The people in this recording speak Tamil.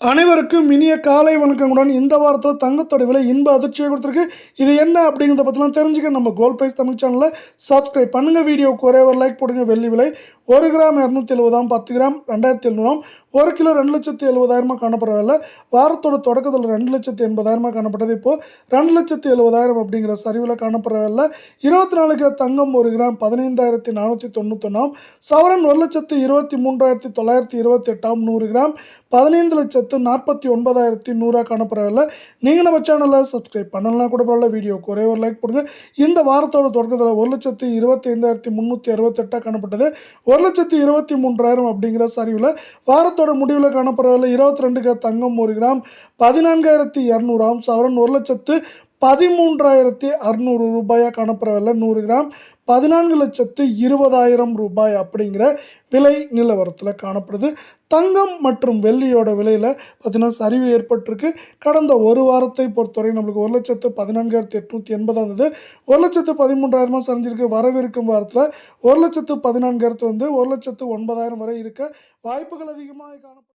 அனைவருக்கும் இனிய காலை வணக்கங்களுடன் இந்த வாரத்தில் தங்கத்தோட விலை இன்ப அதிர்ச்சியை கொடுத்துருக்கு. இது என்ன அப்படிங்கிறத பற்றிலாம் தெரிஞ்சுக்க நம்ம கோல்ட் ப்ரைஸ் தமிழ் சேனலில் சப்ஸ்கிரைப் பண்ணுங்கள். வீடியோவுக்கு ஒரே ஒரு லைக் போடுங்க. வெள்ளி விலை 1 கிராம் 270, 10 கிராம் 2700, 1 கிலோ 2,70,000 காணப்படுற வேலை வாரத்தோட தொடக்கத்தில் 2,80,000 காணப்பட்டது. இப்போது 2,70,000 அப்படிங்கிற சரிவில் காணப்படுற வேலை 24 கிலோ தங்கம் 1 கிராம் 15,491, சவரன் 1,23,928, 100 கிராம் 15,49,100 காணப்படுற வேலை. நீங்கள் நம்ம சேனலில் சப்ஸ்கிரைப் பண்ணலாம் கூட பரவாயில்ல, வீடியோக்கு ஒரே ஒரு லைக் போடுங்க. இந்த வாரத்தோட தொடக்கத்தில் 1,25,368 காணப்பட்டது. 1,23,000 அப்படிங்கிற சரிவில் வாரத்தோட முடிவில் காணப்படுற 22 தங்கம் 1 கிராம் 14,200, சவரன் 1,13,600 ரூபாயாக காணப்படுற 100 கிராம் 14,20,000 ரூபாய் அப்படிங்கிற விலை நிலவரத்தில் காணப்படுது. தங்கம் மற்றும் வெள்ளியோட விலையில் பார்த்தீங்கன்னா சரிவு ஏற்பட்டிருக்கு. கடந்த ஒரு வாரத்தை பொறுத்தவரை நம்மளுக்கு 1,14,880 இருந்தது. 1,13,000 சரிஞ்சிருக்கு. வரவிருக்கும் வாரத்தில் 1,14,000 வந்து 1,09,000 வரை இருக்க வாய்ப்புகள் அதிகமாக காணப்படும்.